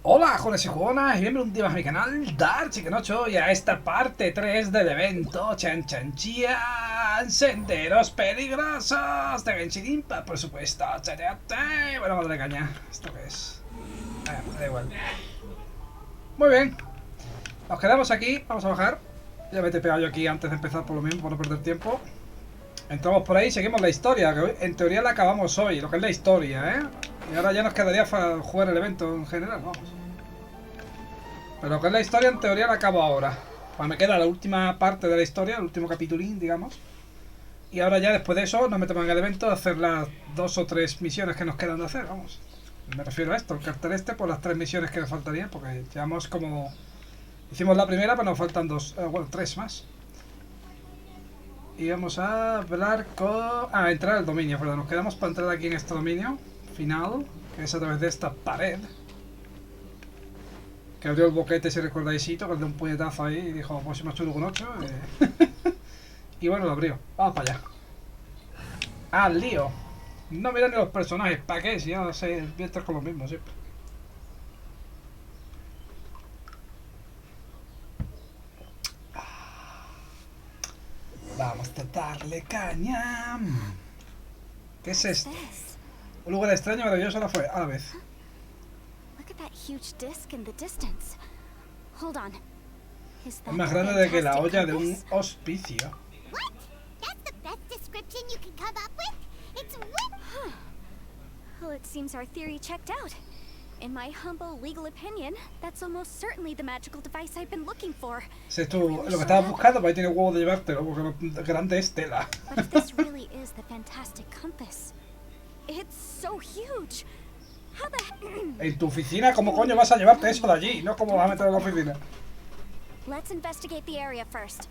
Hola, jóvenes y jugonas, y bienvenidos un día más a mi canal, Darchikenocho, y a esta parte 3 del evento Chan Chan Chian, Senderos Peligrosos de Genshin Impact, por supuesto. Chayate. Bueno, vamos a darle caña. ¿Esto qué es? Da igual. Muy bien, nos quedamos aquí, vamos a bajar. Ya me he pegado yo aquí antes de empezar por lo mismo, por no perder tiempo. Entramos por ahí, seguimos la historia, que en teoría la acabamos hoy, lo que es la historia, ¿eh? Y ahora ya nos quedaría jugar el evento en general, vamos. Pero lo que es la historia, en teoría la acabo ahora. Pues me queda la última parte de la historia, el último capitulín, digamos. Y ahora ya después de eso nos metemos en el evento a hacer las 2 o 3 misiones que nos quedan de hacer, vamos. Me refiero a esto, el cartel este, por las 3 misiones que nos faltarían, porque llevamos como... Hicimos la primera, pero nos faltan 2, bueno, 3 más. Y vamos a hablar con... Ah, entrar al dominio, perdón. Nos quedamos para entrar aquí en este dominio final, que es a través de esta pared. Que abrió el boquete, si recordáis, que le dio un puñetazo ahí y dijo, pues si me chulo con 8. Y bueno, lo abrió. Vamos para allá. ¡Al lío! No miran ni los personajes, ¿para qué? Si ya sé, voy a estar con los mismos siempre. Vamos a darle caña. ¿Qué es esto? Un lugar extraño y maravilloso a la vez. Es más grande de que la olla de un hospicio. Well, it seems our theory checked out. In my humble legal opinion, that's almost certainly the magical device I've been looking for. Si es tú lo que estabas buscando, pues ahí tiene huevo de llevártelo, porque lo grande es tela. But if this really is the fantastic compass, it's so huge. How the En tu oficina, ¿cómo coño vas a llevarte eso de allí? No cómo vas a meterlo en la oficina. Let's investigate the area first.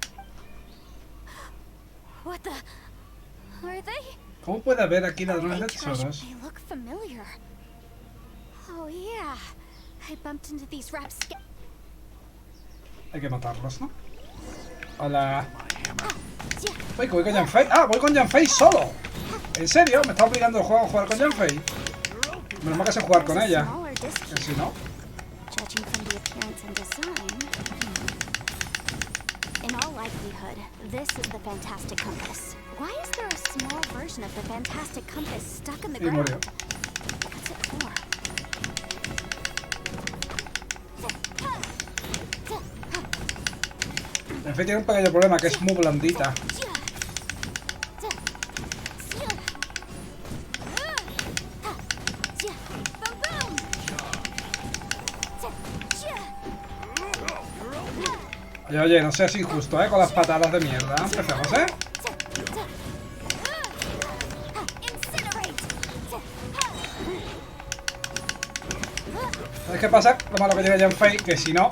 What the? Are they? ¿Cómo puede haber aquí ladrones de tesoros? They look familiar. Oh yeah, I bumped into these raps. Hay que matarlos, ¿no? Hola. Voy con Janfei. Ah, voy con Janfei solo. ¿En serio? ¿Me está obligando el juego a jugar con Janfei? Menos mal que sé jugar con ella. Que si no. Judging from the appearance and design, in all likelihood, this is the fantastic compass. Why is there a small version of the fantastic compass stuck in the Y murió. ground? What's it for? En fin, tiene un pequeño problema, que es muy blandita. Oye, no seas injusto, con las patadas de mierda. Empecemos, ¿Sabes qué pasa? Lo malo que tiene Janfei, que si no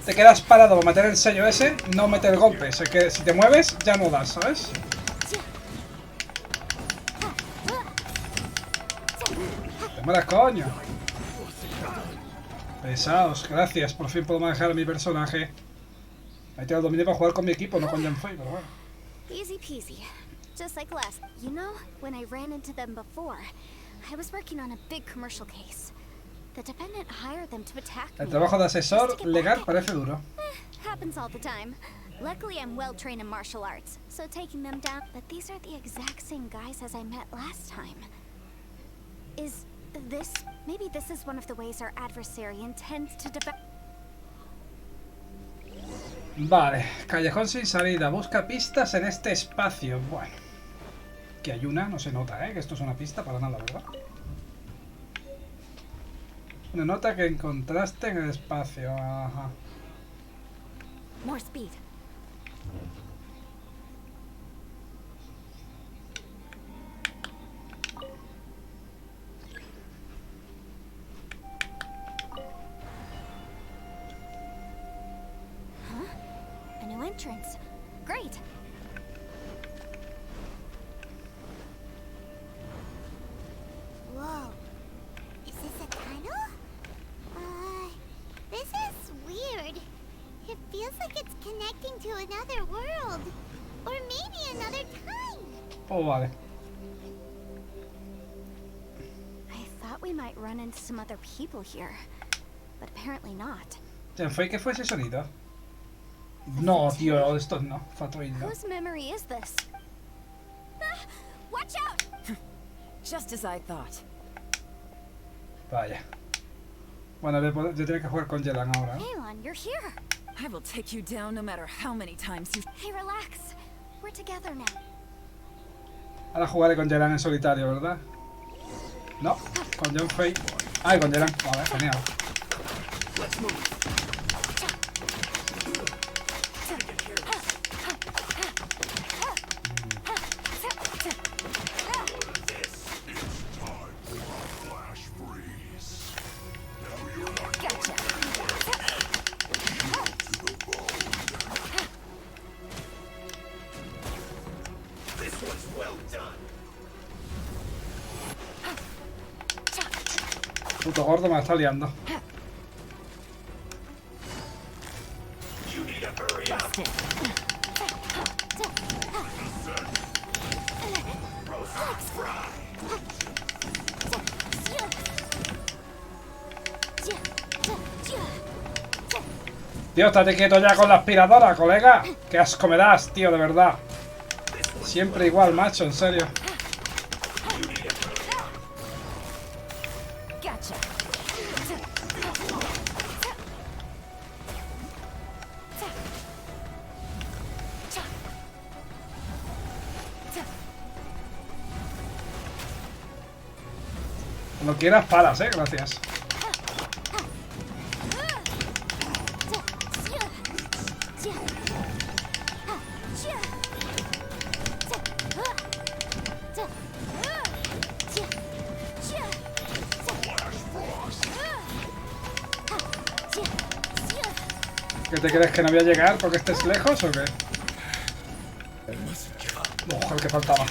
te quedas parado para meter el sello ese, no mete el golpe. O sea que si te mueves, ya no das, ¿sabes? Te mueras, coño. Pesados, gracias. Por fin puedo manejar a mi personaje. Ahí tengo el dominio para jugar con mi equipo, no con Janfei, pero bueno. Easy peasy. Just like last. You know, when I ran into them before, I was working on a big commercial case. The defendant hired them to attack me. El trabajo de asesor legal parece duro. Happens all the time. Luckily, I'm well trained in martial arts, so taking them down. But these are the exact same guys as I met last time. Is this... Maybe this is one of the ways our adversary intends to defend... Vale, callejón sin salida. Busca pistas en este espacio. Bueno. Que hay una, no se nota, que esto es una pista para nada, ¿verdad? Una nota que encontraste en el espacio. Ajá. More speed. A new entrance. Great. Whoa. Is this a tunnel? This is weird. It feels like it's connecting to another world. Or maybe another time. Oh, vale. I thought we might run into some other people here. but apparently not. ¿Fue que fue ese sonido? No, tío, esto no. Fatoil no. Whose memory is this? Ah, watch out! Just as I thought. Vaya. Bueno, yo tengo que jugar con Yelan ahora, ¿no? Aelon, you're here. I will take you down no matter how many times you... Hey, relax. We're together now. Ahora jugaré con Yelan en solitario, ¿verdad? No, con John Fay. Ay, con Yelan. Vale, genial. Puto gordo me la está liando. Tío, estate quieto ya con la aspiradora, colega. Qué asco me das, tío, de verdad. Siempre igual, macho, en serio. Cuando quieras paras, gracias. ¿Qué te crees, que no voy a llegar porque estés lejos o qué? Ojo, el que faltaba.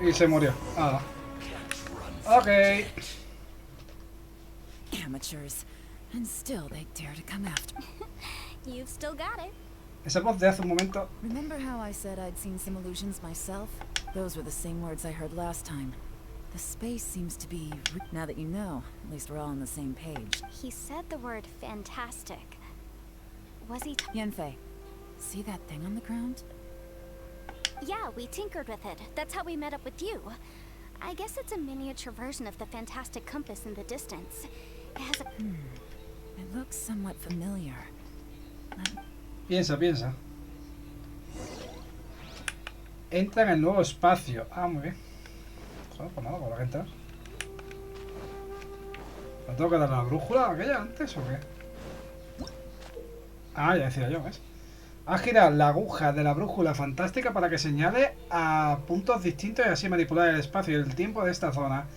Y se murió. Ah, ok. Amateurs. And still they dare to come after me. You've still got it. Esa voz de hace un momento. Remember how I said I'd seen some illusions myself? Those were the same words I heard last time. The space seems to be... Now that you know, at least we're all on the same page. He said the word fantastic. Was he... Yanfei, see that thing on the ground? Yeah, we tinkered with it. That's how we met up with you. I guess it's a miniature version of the fantastic compass in the distance. It has a... It looks somewhat familiar. Piensa, piensa. Entra en el nuevo espacio. Ah, muy bien. Joder, pues nada, habrá que entrar. ¿Me tengo que dar la brújula aquella antes o qué? Ah, ya decía yo, ¿ves? A girar la aguja de la brújula fantástica para que señale a puntos distintos y así manipular el espacio y el tiempo de esta zona,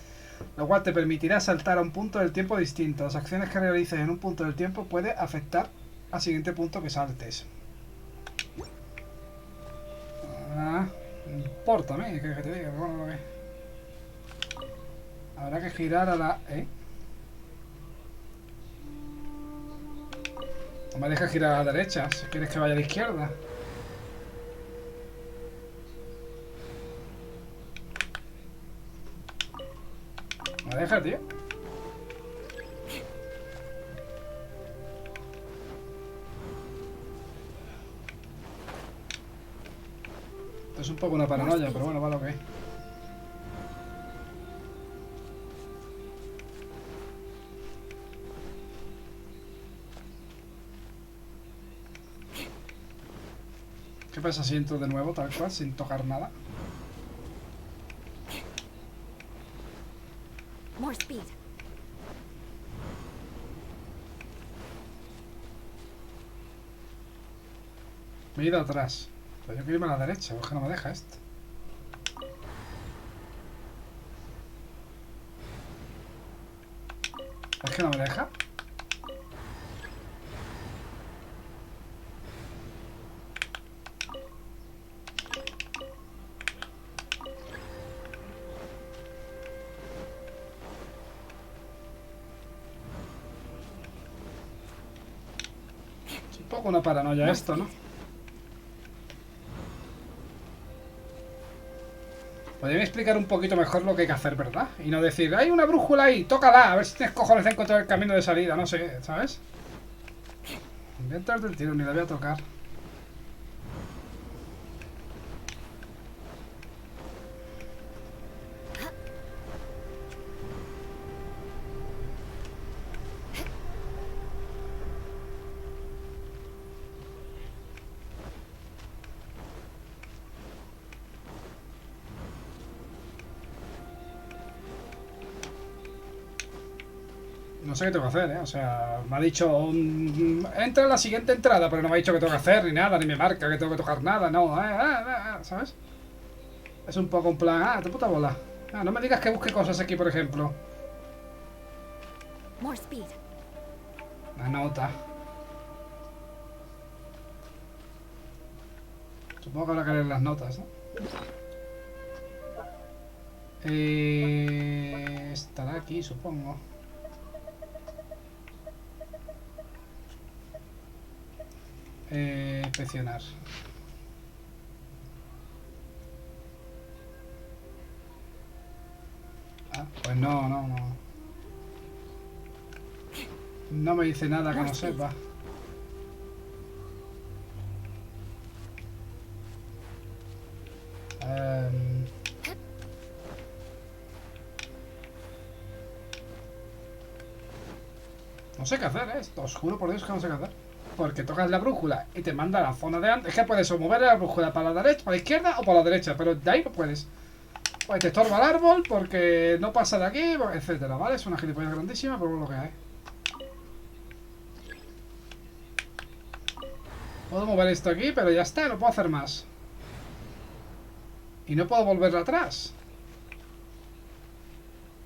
lo cual te permitirá saltar a un punto del tiempo distinto. Las acciones que realices en un punto del tiempo pueden afectar al siguiente punto que saltes. Ah, no importa a mí, que te diga, bueno, lo que... Habrá que girar a la... No me deja girar a la derecha, si quieres que vaya a la izquierda. ¿Me deja, tío? Esto es un poco una paranoia, pero bueno, va lo que es. ¿Qué pasa si entro de nuevo, tal cual, sin tocar nada? More speed. Me he ido atrás. Pero yo quiero irme a la derecha, es que no me deja esto. ¿Es que no me deja? poco una paranoia esto, ¿no? Podrían explicar un poquito mejor lo que hay que hacer, ¿verdad? Y no decir, hay una brújula ahí, tócala, a ver si tienes cojones de encontrar el camino de salida, no sé, ¿sabes? Voy a entrar del tiro, ni la voy a tocar. No sé qué tengo que hacer, ¿eh? O sea, me ha dicho... entra en la siguiente entrada, pero no me ha dicho qué tengo que hacer, ni nada, ni me marca que tengo que tocar nada, no. ¿Sabes? Es un poco en plan... tu puta bola. No me digas que busque cosas aquí, por ejemplo. More speed. Una nota. Supongo que habrá que leer las notas, ¿no? Estará aquí, supongo. Presionar. Pues no. No me dice nada que no sepa. No sé qué hacer, esto. Os juro por Dios que no sé qué hacer. Porque tocas la brújula y te manda a la zona de antes. Es que puedes o mover la brújula para la derecha, para la izquierda o para la derecha. Pero de ahí no puedes. Pues te estorba el árbol porque no pasa de aquí, etcétera, ¿vale? Es una gilipollas grandísima, pero es lo que hay. Puedo mover esto aquí, pero ya está, no puedo hacer más. Y no puedo volverla atrás.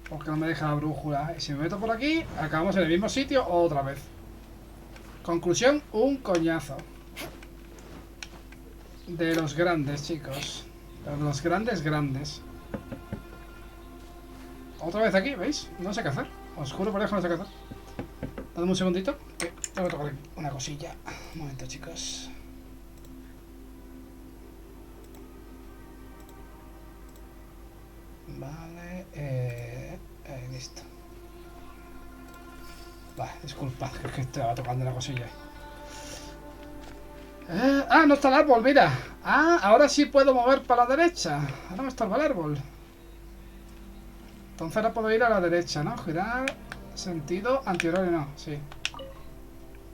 Porque no me deja la brújula. Y si me meto por aquí, acabamos en el mismo sitio otra vez. Conclusión, un coñazo. De los grandes, chicos. De los grandes. Otra vez aquí, ¿veis? No sé qué hacer. Os juro por Dios que no sé qué hacer. Dadme un segundito, que tengo que tocar una cosilla. Un momento, chicos. Vale, listo. Vale, disculpad, que es que estaba tocando una cosilla. No está el árbol, mira. Ahora sí puedo mover para la derecha. Ahora me estorba el árbol. Entonces ahora puedo ir a la derecha, ¿no? Girar, sentido, antihorario no, sí.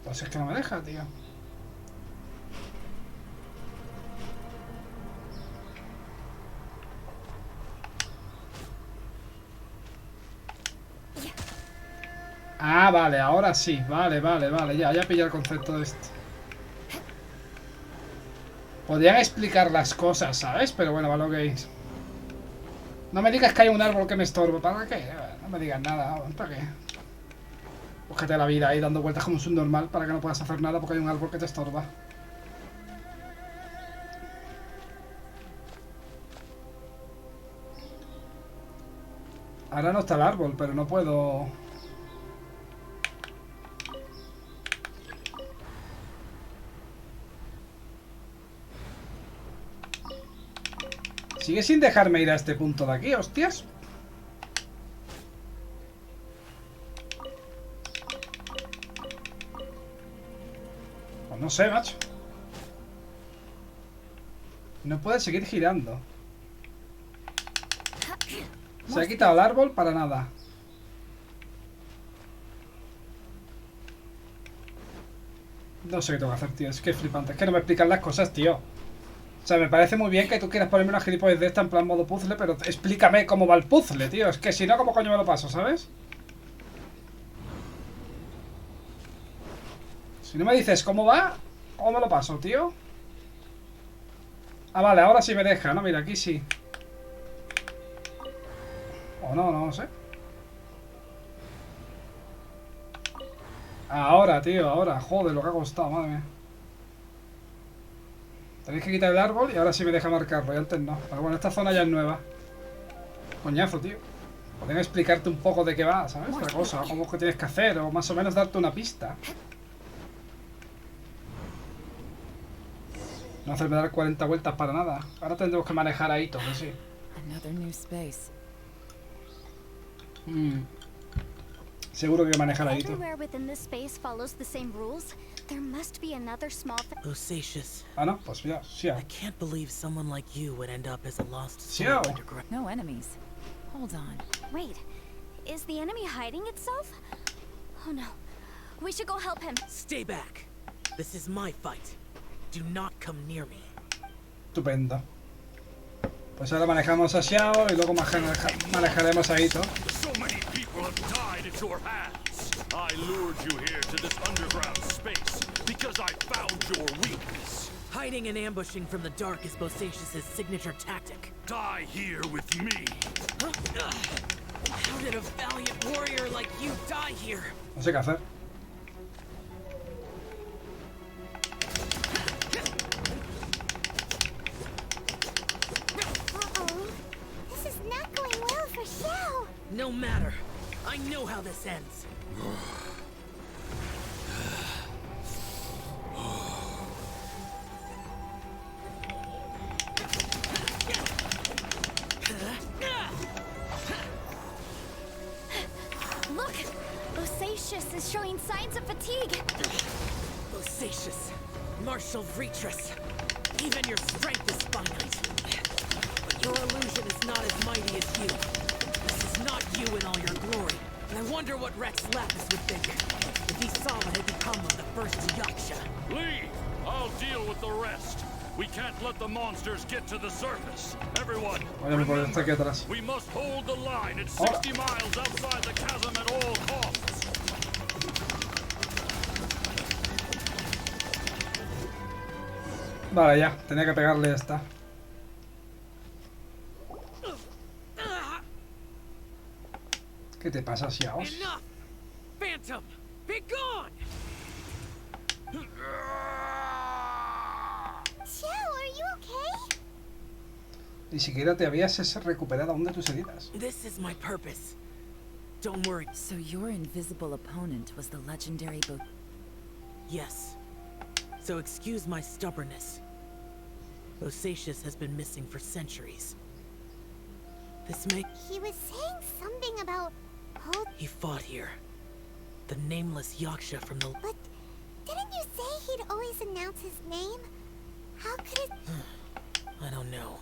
Pues es que no me deja, tío. Vale, ahora sí. Vale, ya pillé el concepto de esto. Podrían explicar las cosas, ¿sabes? Pero bueno, vale, ok. No me digas que hay un árbol que me estorba. ¿Para qué? No me digas nada. ¿Para qué? Búscate la vida ahí dando vueltas como un subnormal para que no puedas hacer nada porque hay un árbol que te estorba. Ahora no está el árbol, pero no puedo... Sigue sin dejarme ir a este punto de aquí, hostias. Pues no sé, macho. No puede seguir girando. Se ha quitado el árbol para nada. No sé qué tengo que hacer, tío. Es que es flipante. Es que no me explican las cosas, tío. O sea, me parece muy bien que tú quieras ponerme una gilipollas de esta en plan modo puzzle, pero explícame cómo va el puzzle, tío. Es que si no, ¿cómo coño me lo paso, sabes? Si no me dices cómo va, ¿cómo me lo paso, tío? Vale, ahora sí me deja, ¿no? Mira, aquí sí. O no, no lo sé. Ahora, tío, ahora. Joder, lo que ha costado, madre mía. Tenéis que quitar el árbol y ahora sí me deja marcarlo, y antes no. Pero bueno, esta zona ya es nueva. Coñazo, tío. Podrían explicarte un poco de qué va, ¿sabes? La cosa, cómo que tienes que hacer, o más o menos darte una pista. No hacerme dar 40 vueltas para nada. Ahora tendremos que manejar ahí todo, sí. Another new space. Seguro que manejar ahí todo. Everywhere within this space follows the same rules. There must be another small Osacious. Ah, no, pues ya, sí. I can't believe someone like you would end up as a lost soul Xiao. underground. No enemies. Hold on. Wait, is the enemy hiding itself? Oh no. We should go help him. Stay back. This is my fight. Do not come near me. Estupendo. Pues ahora manejamos a Xiao y luego manejaremos a Ito. So many people have died at your hands. I lured you here to this underground space because I found your weakness. Hiding and ambushing from the dark is Bosacious's signature tactic. Die here with me. How did a valiant warrior like you die here? No sé qué hacer. Uh-oh. This is not going well for Xiao. No matter. I know how this ends. Look! Bosacious is showing signs of fatigue. Bosacious. Martial Retreat. Even your strength is finite. But your illusion is not as mighty as you. This is not you in all your glory. And I wonder what Rex Lapis would think if he saw what had become of the first Yaksha. Leave. I'll deal with the rest. We can't let the monsters get to the surface. Everyone, Voy a poner esto aquí atrás. we must hold the line at 60 miles outside the chasm at all costs. Vale, ya. Tenía que pegarle esta. ¿Qué te pasa, Xiao? Enough! Phantom! Be gone! Xiao, are you okay? Ni siquiera te habías recuperado aún de tus heridas. This is my purpose. Don't worry. So your invisible opponent was the legendary Yes. So excuse my stubbornness. Bosacious has been missing for centuries. This may... He was saying something about hold, He fought here. The nameless Yaksha from the... but didn't you say he'd always announce his name? How could it? I don't know.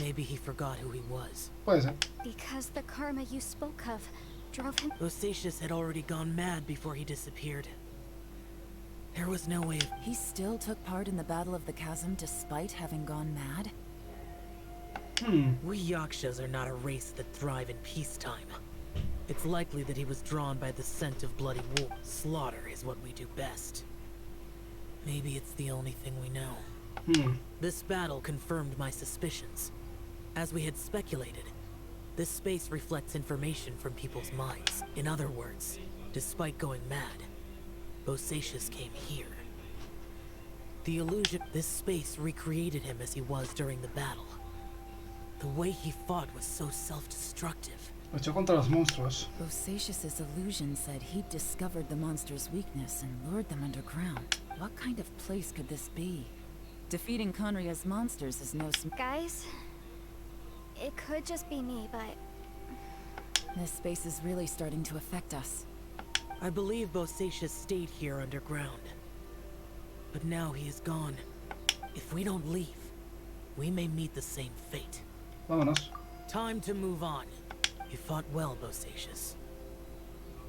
Maybe he forgot who he was. Puede ser. Because the karma you spoke of drove him. Bosacious had already gone mad before he disappeared. There was no way of... He still took part in the Battle of the Chasm despite having gone mad? We Yakshas are not a race that thrive in peacetime. It's likely that he was drawn by the scent of bloody war. Slaughter is what we do best. Maybe it's the only thing we know. This battle confirmed my suspicions. As we had speculated, this space reflects information from people's minds. In other words, despite going mad, Bosacious came here. The illusion... This space recreated him as he was during the battle. The way he fought was so self-destructive. Luchó contra los monstruos. Bosacious's illusion said he'd discovered the monster's weakness and lured them underground. What kind of place could this be? Defeating Conria's monsters is no Guys, it could just be me, but This space is really starting to affect us. I believe Bosacious stayed here underground. But now he is gone. If we don't leave, we may meet the same fate. Vámonos. Time to move on. You fought well, Bosacious.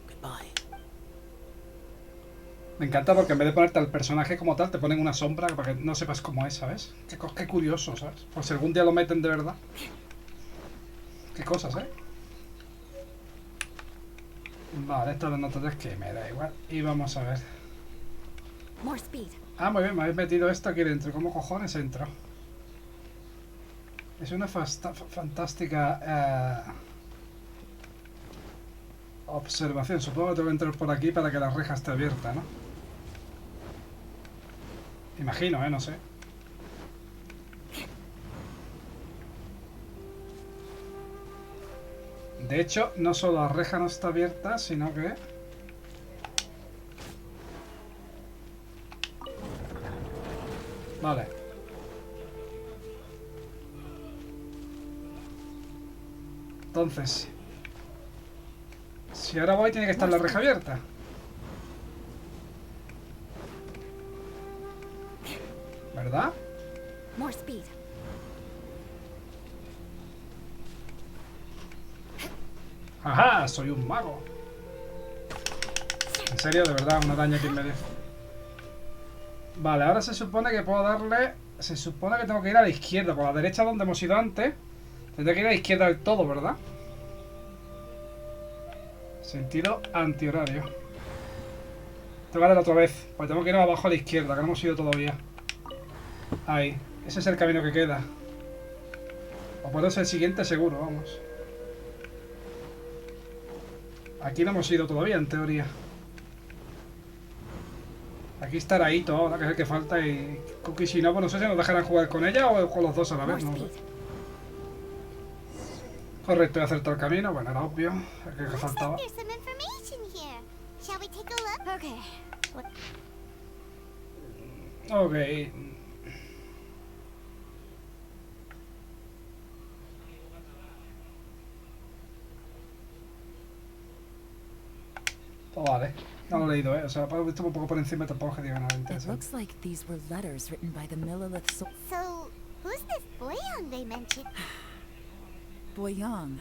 Goodbye. Me encanta porque en vez de ponerte al personaje como tal, te ponen una sombra para que no sepas cómo es, ¿sabes? Qué curioso, ¿sabes? Por si algún día lo meten de verdad. Qué cosas, ¿eh? Vale, esto lo noto es que me da igual. Y vamos a ver. more speed. Ah, muy bien, me habéis metido esto aquí dentro. ¿Cómo cojones entro? Es una fantástica observación. Supongo que tengo que entrar por aquí para que la reja esté abierta, ¿no? Imagino, no sé. De hecho, no solo la reja no está abierta, sino que... Vale. Entonces, si ahora voy, tiene que estar la reja abierta. ¿Verdad? More speed. ¡Ajá! Soy un mago. En serio, de verdad, una daña que merece. Vale, ahora se supone que puedo darle... Se supone que tengo que ir a la izquierda. Por la derecha donde hemos ido antes. Tendré que ir a la izquierda del todo, ¿verdad? Sentido antihorario. Tengo que darle otra vez. Pues tengo que ir abajo a la izquierda, que no hemos ido todavía. Ahí. Ese es el camino que queda. O puede ser el siguiente seguro, vamos. Aquí no hemos ido todavía, en teoría. Aquí está Aito ahora, que es el que falta. Y Cookie, si no, pues no sé si nos dejarán jugar con ella o con los dos a la vez, ¿no? Correcto, voy a acertar el camino. Bueno, era obvio. El que faltaba. There's some information here. Shall we take a look? Okay. Ok. Todo vale. No lo he leído, O sea, he visto un poco por encima, tampoco que diga nada It interesante. looks like these were letters written by the Millelith So, who's this Boyan they mentioned? Boyang.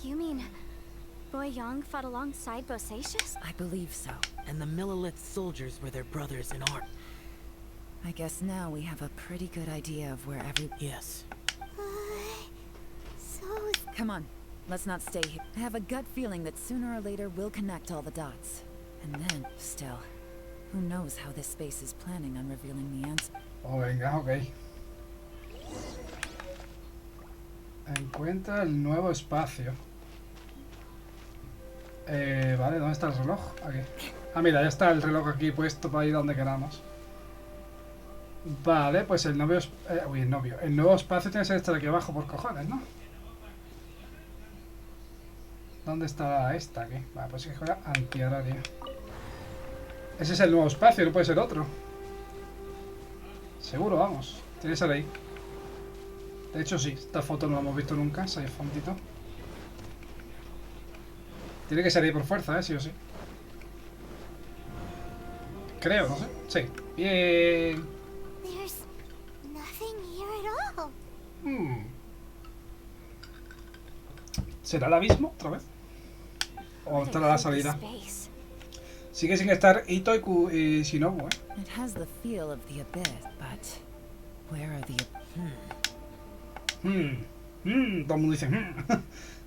You mean Boy Yang fought alongside Bosacius? I believe so. And the Millelith soldiers were their brothers in arms. I guess now we have a pretty good idea of where every... Yes. So, Come on, let's not stay here. I have a gut feeling that sooner or later we'll connect all the dots. And then, still, who knows how this space is planning on revealing the answer. Oh, venga, ok. Encuentra el nuevo espacio. Vale, ¿dónde está el reloj? Aquí. Ah, mira, ya está el reloj aquí puesto para ir donde queramos. Vale, pues el novio... uy, el novio. El nuevo espacio tiene que ser este de aquí abajo por cojones, ¿no? ¿Dónde está esta aquí? Vale, pues es que juega antihorario. Ese es el nuevo espacio, no puede ser otro. Seguro, vamos. Tiene que ser ahí. De hecho, sí. Esta foto no la hemos visto nunca. Ese fondito. Tiene que ser ahí por fuerza, sí o sí. Creo, no sé. Sí. Bien. there's nothing here at all. ¿Será el abismo otra vez? ¿O estará la salida? Space. Sigue sin estar Ito y Shinobu, It has the feel of the abyss, but where are the... Todo el mundo dice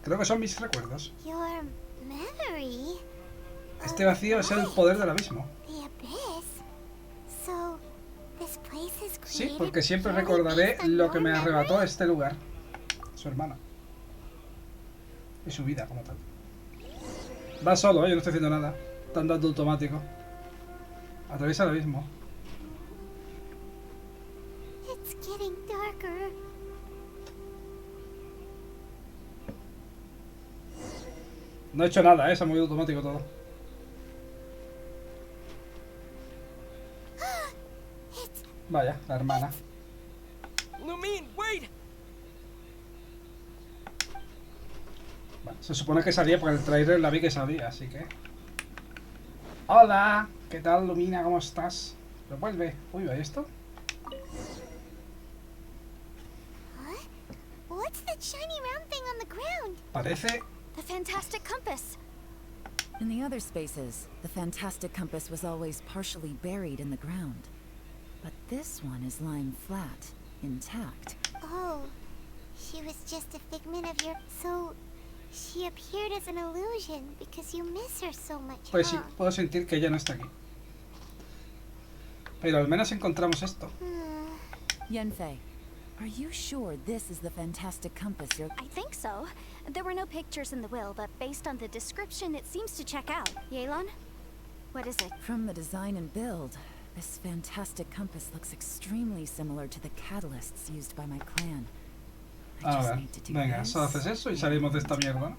Creo que son mis recuerdos. Your memory? Este vacío es el poder del abismo. The abyss? So, this place is Sí, created porque siempre purely recordaré based on lo your que me arrebató memory? este lugar. Su hermana. Y su vida como tal. Va solo, yo no estoy haciendo nada. Está andando automático. Atraviesa el abismo. It's getting darker. No he hecho nada, se ha movido automático todo. It's Vaya, la hermana. Lumine, wait! Vale, se supone que salía porque el trailer la vi que salía, así que... Hola, ¿qué tal, Lumina? ¿Cómo estás? Revuelve. Uy, ¿y esto? What's that shiny round thing on the ground? Parece... The fantastic compass. In the other spaces, the fantastic compass was always partially buried in the ground. But this one is lying flat, intact. Oh, she was just a figment of your... So, she appeared as an illusion because you miss her so much, Pues sí, huh? puedo sentir que ella no está aquí. Pero al menos encontramos esto. Yenfei, are you sure this is the fantastic compass you're... I think so. There were no pictures in the will, but based on the description, it seems to check out. Yelan? What is it? From the design and build, this fantastic compass looks extremely similar to the catalysts used by my clan. I A just ver, need to do venga, this. solo haces eso y salimos de esta mierda, ¿no?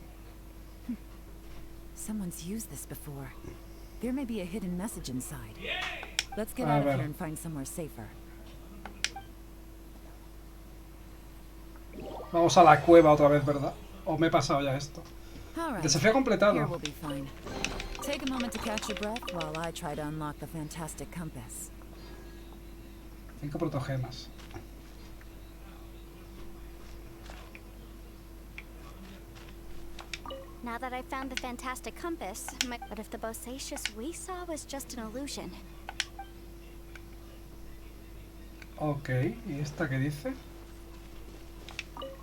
Someone's used this before. There may be a hidden message inside. Let's get A out of ver. here and find somewhere safer. Vamos a la cueva otra vez, ¿verdad? ¿O me he pasado ya esto? All right. Desafío Here completado. we'll be fine. Take a moment to catch your breath while I try to unlock the fantastic compass. 5 protogemas. Now that I've found the fantastic compass, but if the Bosacius we saw was just an illusion? Ok, ¿y esta qué dice?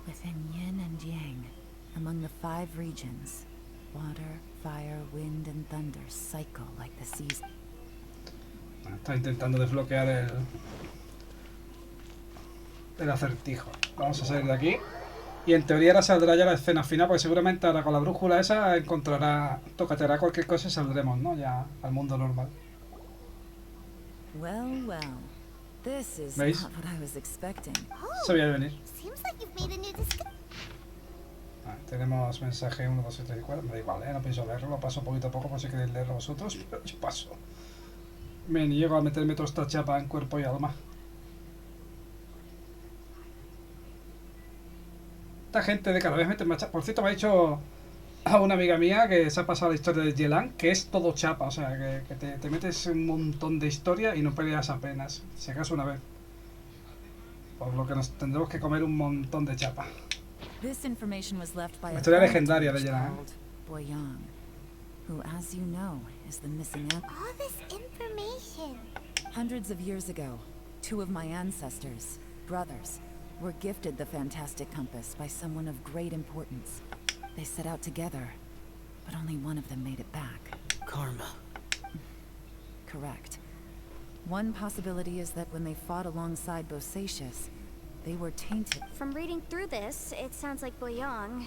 Within yin and yang, among the 5 regions, water, fire, wind, and thunder cycle like the seas. Está intentando desbloquear el acertijo. Vamos a salir de aquí. Y en teoría ahora saldrá ya la escena final, porque seguramente ahora con la brújula esa tocateará cualquier cosa y saldremos, ¿no? Ya al mundo normal. Well, well. This is ¿Veis? not what I was expecting. Se veía venir. Seems like you've made a new discovery. Tenemos mensaje 1, 2, 3 y 4. Me da igual, no pienso leerlo. Lo paso poquito a poco por si queréis leerlo vosotros. Pero yo paso. Me niego a meterme toda esta chapa en cuerpo y alma. Esta gente de cada vez mete más chapa. Por cierto, me ha dicho a una amiga mía que se ha pasado la historia de Yelan, que es todo chapa. O sea, que te metes un montón de historia y no peleas apenas. Si acaso una vez. Por lo que nos tendremos que comer un montón de chapa. This information was left by a Historia legendaria de called Yelan. Boyang, who, as you know, is the missing All this information. Hundreds of years ago, 2 of my ancestors, brothers, were gifted the fantastic compass by someone of great importance. They set out together, but only one of them made it back. Karma. Correct. One possibility is that when they fought alongside Bosacius, they were tainted. From reading through this, it sounds like Boyang.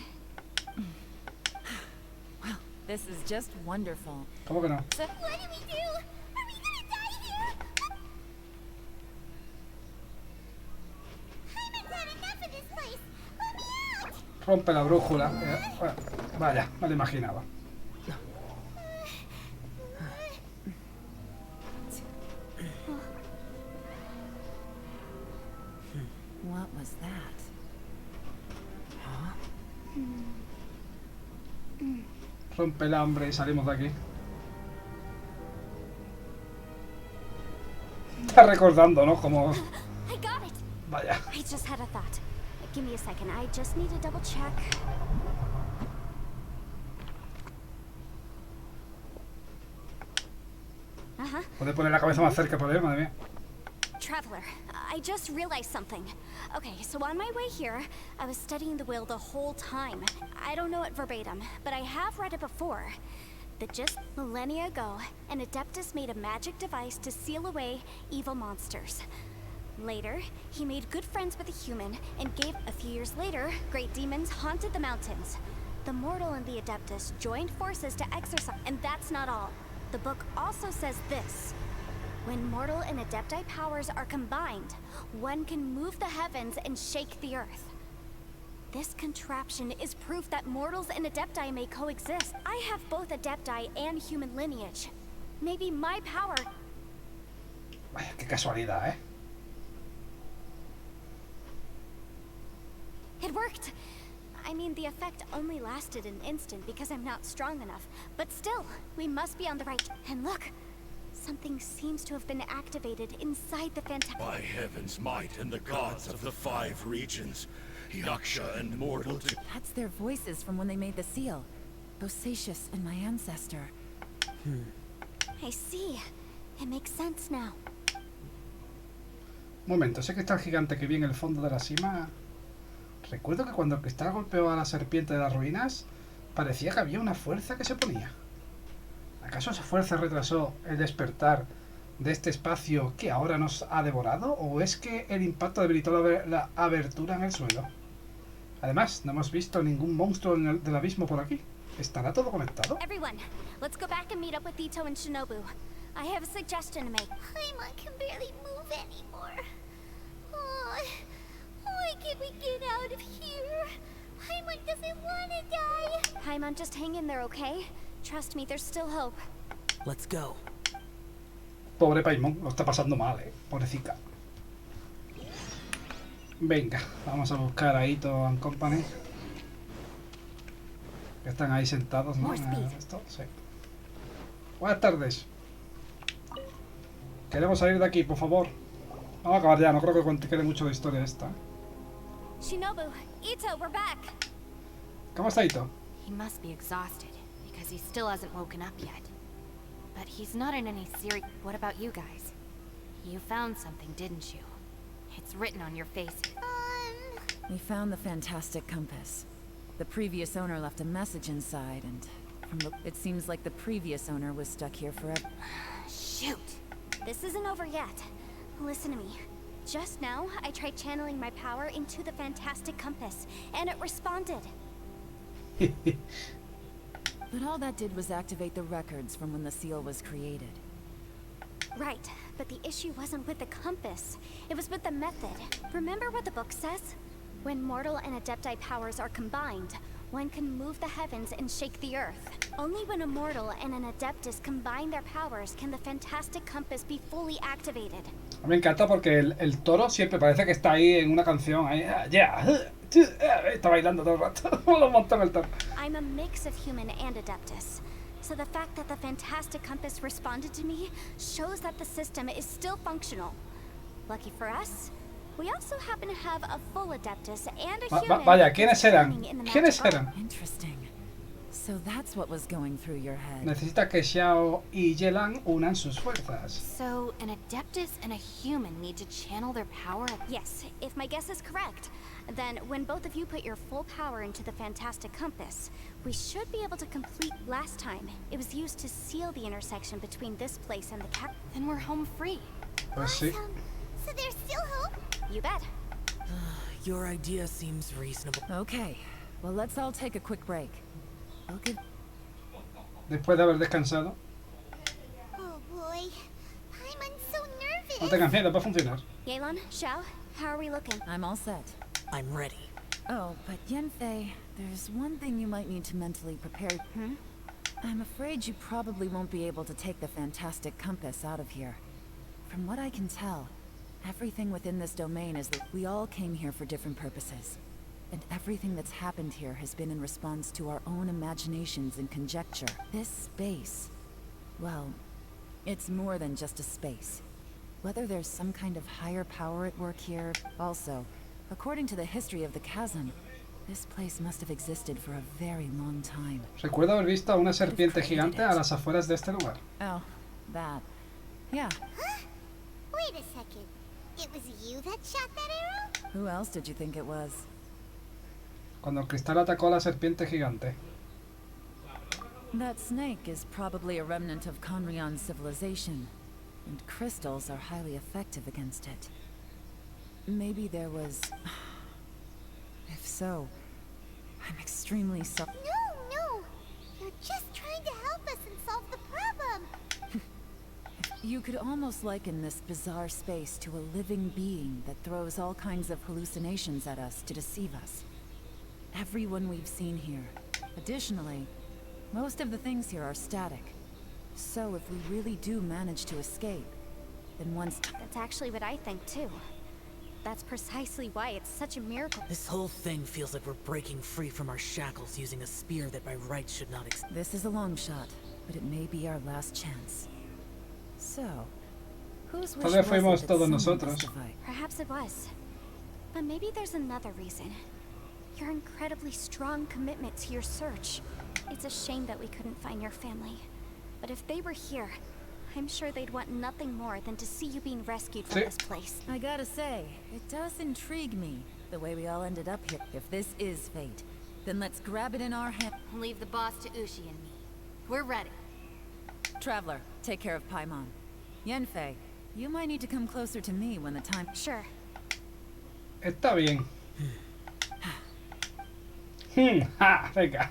Well, this is just wonderful. ¿Cómo que no? What do we do? Are we gonna die here? Hyman's had enough of this place. Let me out. Rompe la brújula. Bueno, vaya, no lo imaginaba. What was that? Rompe el hambre y salimos de aquí. Está recordando, ¿no? Como... I got it! Vaya. I just had a thought. Give me a second. I just need to double check. Puede poner la cabeza más cerca, por ahí, madre mía. Traveler, I just realized something. Okay, so on my way here, I was studying the will the whole time. I don't know it verbatim, but I have read it before. That just millennia ago, an Adeptus made a magic device to seal away evil monsters. Later, he made good friends with a human, and a few years later, great demons haunted the mountains. The mortal and the Adeptus joined forces to exorcise, and that's not all. The book also says this. When mortal and Adepti powers are combined, one can move the heavens and shake the earth. This contraption is proof that mortals and Adepti may coexist. I have both Adepti and human lineage. Maybe my power... Vaya, qué casualidad, ¿eh? It worked! I mean, the effect only lasted an instant because I'm not strong enough. But still, we must be on the right... And look! Something seems to have been activated inside the By heaven's might and the gods of the 5 regions, Yaksha and mortal to... That's their voices from when they made the seal. Bosacius and my ancestor. I see. It makes sense now. Un momento, ese cristal gigante que vi en el fondo de la cima... Recuerdo que cuando el cristal golpeó a la serpiente de las ruinas, parecía que había una fuerza que se oponía. ¿Acaso esa fuerza retrasó el despertar de este espacio que ahora nos ha devorado? ¿O es que el impacto debilitó la abertura en el suelo? Además, no hemos visto ningún monstruo del abismo por aquí. ¿Estará todo conectado? Everyone, let's go back and meet up with Ito and Shinobu. I have a suggestion to make. Paimon can barely move anymore. Oh, why can't we get out of here? Paimon doesn't want to die. Paimon, just hang in there, okay? Trust me, there's still hope. Let's go. Pobre Paimon, lo está pasando mal, pobrecita. Venga, vamos a buscar a Ito and Company. Que están ahí sentados, ¿no? More speed. Esto, sí. Buenas tardes. Queremos salir de aquí, por favor. Vamos a acabar ya, no creo que quede mucho de historia esta. Shinobu, Ito, we're back. ¿Cómo está Ito? He must be exhausted, because he still hasn't woken up yet. But he's not in any serious... What about you guys? You found something, didn't you? It's written on your faces. We found the fantastic compass. The previous owner left a message inside, and it seems like the previous owner was stuck here forever. Shoot! This isn't over yet. Listen to me. Just now, I tried channeling my power into the fantastic compass, and it responded. But all that did was activate the records from when the seal was created. Right, but the issue wasn't with the compass. It was with the method. Remember what the book says? When mortal and adepti powers are combined, one can move the heavens and shake the earth. Only when a mortal and an adeptus combine their powers can the fantastic compass be fully activated. Me encanta porque el toro siempre parece que está ahí en una canción. Ahí, está bailando todo el rato. Lo monta en el toro. I'm a mix of human and adeptus. So the fact that the fantastic compass responded to me shows that the system is still functional. Lucky for us, we also happen to have a full adeptus and a human. Vaya, ¿quiénes eran? training in the ¿Quiénes magic eran? art. Interesting. So that's what was going through your head. Necesita que Xiao y Yelan unan sus fuerzas. So, an adeptus and a human need to channel their power? Yes, if my guess is correct, then when both of you put your full power into the fantastic compass, we should be able to complete. Last time, it was used to seal the intersection between this place and the cap. Then we're home free. Pues sí. So there's still hope? You bet. Your idea seems reasonable. Okay, well let's all take a quick break. I'll give... Después de haber descansado. Oh boy. I'm so nervous. No te confíes, va a funcionar. Yelan, Xiao, how are we looking? I'm all set. I'm ready. Oh, but Yanfei, there's one thing you might need to mentally prepare. I'm afraid you probably won't be able to take the fantastic compass out of here. From what I can tell, everything within this domain is that we all came here for different purposes. And everything that's happened here has been in response to our own imaginations and conjecture. This space, well, it's more than just a space. Whether there's some kind of higher power at work here, also, according to the history of the chasm, this place must have existed for a very long time. Recuerdo haber visto a una serpiente gigante a las afueras de este lugar. Oh, that. Yeah. Huh? Wait a second. It was you that shot that arrow? Who else did you think it was? Cuando el cristal atacó a la serpiente gigante. That snake is probably a remnant of Conrion's civilization, and crystals are highly effective against it. Maybe there was... If so, I'm extremely sorry. No. You're just trying to help us and solve the problem. You could almost liken this bizarre space to a living being that throws all kinds of hallucinations at us to deceive us. Everyone we've seen here. Additionally, most of the things here are static. So if we really do manage to escape, then once... That's actually what I think too. That's precisely why it's such a miracle. This whole thing feels like we're breaking free from our shackles using a spear that by rights should not exist. This is a long shot, but it may be our last chance. So, whose wish Tal vez was fuimos it that todos someone nosotros. justified? Perhaps it was. But maybe there's another reason. Your incredibly strong commitment to your search. It's a shame that we couldn't find your family. But if they were here, I'm sure they'd want nothing more than to see you being rescued from Sí. this place. I gotta say, it does intrigue me, the way we all ended up here. If this is fate, then let's grab it in our hand. Leave the boss to Ushi and me. We're ready. Traveler, take care of Paimon. Yanfei, you might need to come closer to me when the time... Sure. Está bien. Ja, venga.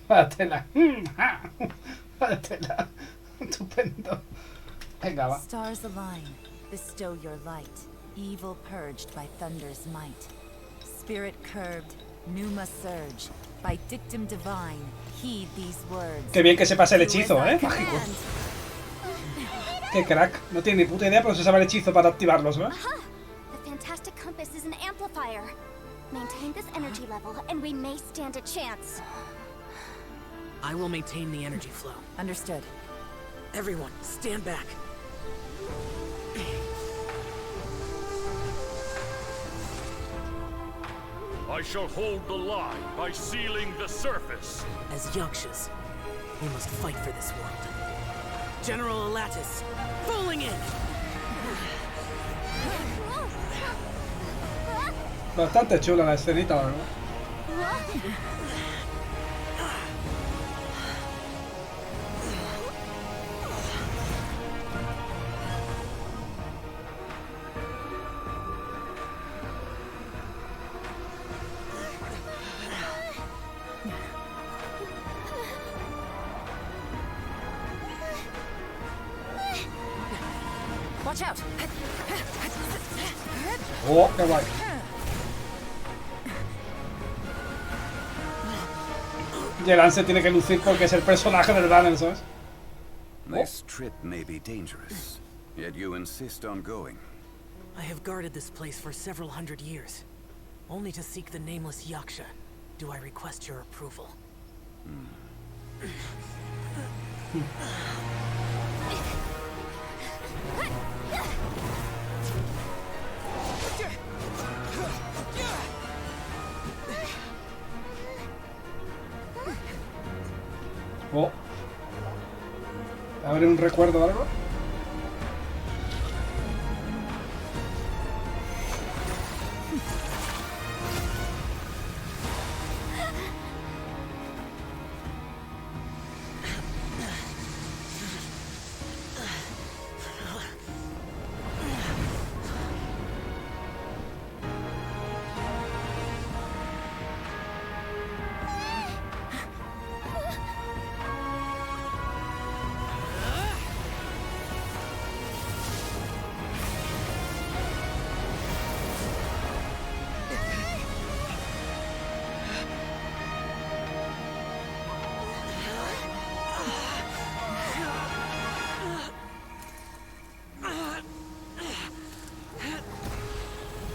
Páratela. Ja. Páratela. Estupendo. Venga, va. Stars align, bestow your light. Evil purged by thunder's might. Spirit curbed, pneuma surge. By dictum divine, heed these words. Qué bien que se pase el hechizo, Do as I mágico. command. Qué crack. No tiene ni puta idea, pero se sabe el hechizo para activarlos, ¿verdad? Aha! The fantastic compass an amplifier. Maintain this energy level, and we may stand a chance. I will maintain the energy flow. Understood. Everyone, stand back. I shall hold the line by sealing the surface. As Yakshas, we must fight for this world. General Alatus, falling in! Bastante chula la escenita, la verdad. Watch out! Oh, qué guay. Yelan se tiene que lucir porque es el personaje del banner, ¿sabes? This trip may be dangerous, yet you insist on going. I have guarded this place for several hundred years, only to seek the nameless Yaksha. Do I request your approval? Oh. ¿Abre un recuerdo o algo?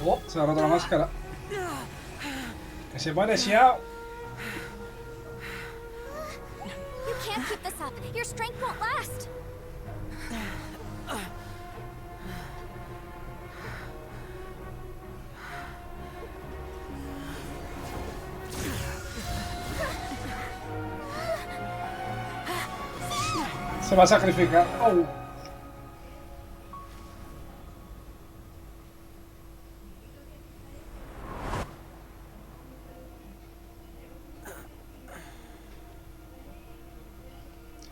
Oh, se ha roto la máscara. Que se muere Xiao. You can't keep this up. Your strength won't last. Se va a sacrificar. Oh.